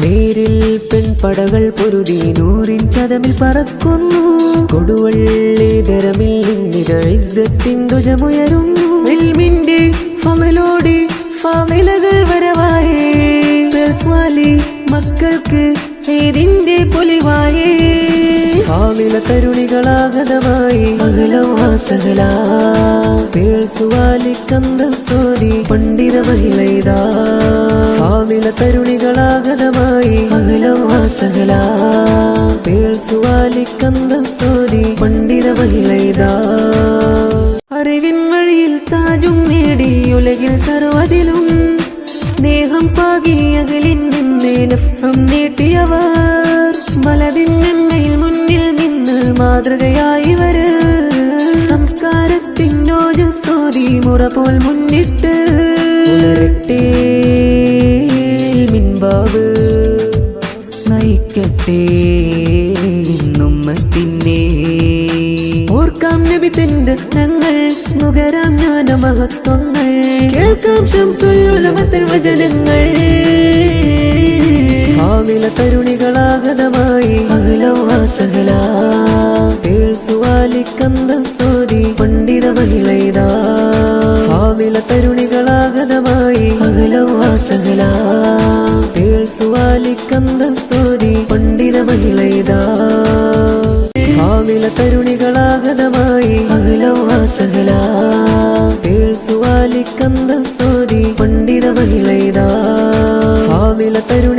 നേരിൽ പെൺപടകൾ പൊരുതി നൂറിൻ ചതമിൽ പറക്കുന്നു. കൊടുവള്ളിതരമിൽ നിന്നിത ഇസ്സത്തിൻ ധ്വജമുയരുന്നു. ഇൽമിന്റെ ഫളലോടെ ഫാളിലകൾ വരവായേ. പേഴ്സ്വാലി മക്കൾക്ക് ഏതിന്റെ പൊലിവായേ. ഫാളില തരുണികളാഗതമായി അകലവാസകല പേഴ്സുവാലി കന്ദസോതി പണ്ഡിത മഹിളൈതാ. ഫാളില തരുണികളാഗതമായി അകലവാസകല പേഴ്സുവാലി കന്ദസോതി പണ്ഡിത മഹിളൈതാ. അറിവിൻ വഴിയിൽ താജും നേടി ഉലകിൽ സർവ്വതിലും സ്നേഹം പാകി അകലിൽ നിന്നേ നഫ്ഹം നീട്ടിയവർ. മലതിൻ നന്മയിൽ മുന്നിൽ നിന്ന് മാതൃകയായിവര്. സംസ്കാരത്തിൻ ഓജസ്സോതി മുറ പോൽ മുന്നിട്ട് ഉണരട്ടെ മിൻബാബ്. നയിക്കട്ടെ ഇന്നുമ്മത്തിനെ. ഓർക്കാം നബി തന്റെ ഞങ്ങൾ നുകരാം ജ്ഞാന മഹത്വങ്ങൾ. കേൾക്കാം ശംസുൽ ഉലമത്തിൻ വചനങ്ങൾ. ഫാളില തരുണികളാഗതമായി അകലവാസകല പേഴ്സുവാലി കന്ദസോതി പണ്ഡിത മഹിളൈതാ. ഫാളില തരുണികളാഗതമായി അകലവാസകല പേഴ്സുവാലി കന്ദസോതി പണ്ഡിത മഹിളൈതാ. ഫാളില തരുണികളാഗതമായി അകലവാസകല പേഴ്സുവാലി കന്ദസോതി പണ്ഡിത മഹിളൈതാ. ഫാളില തരുണി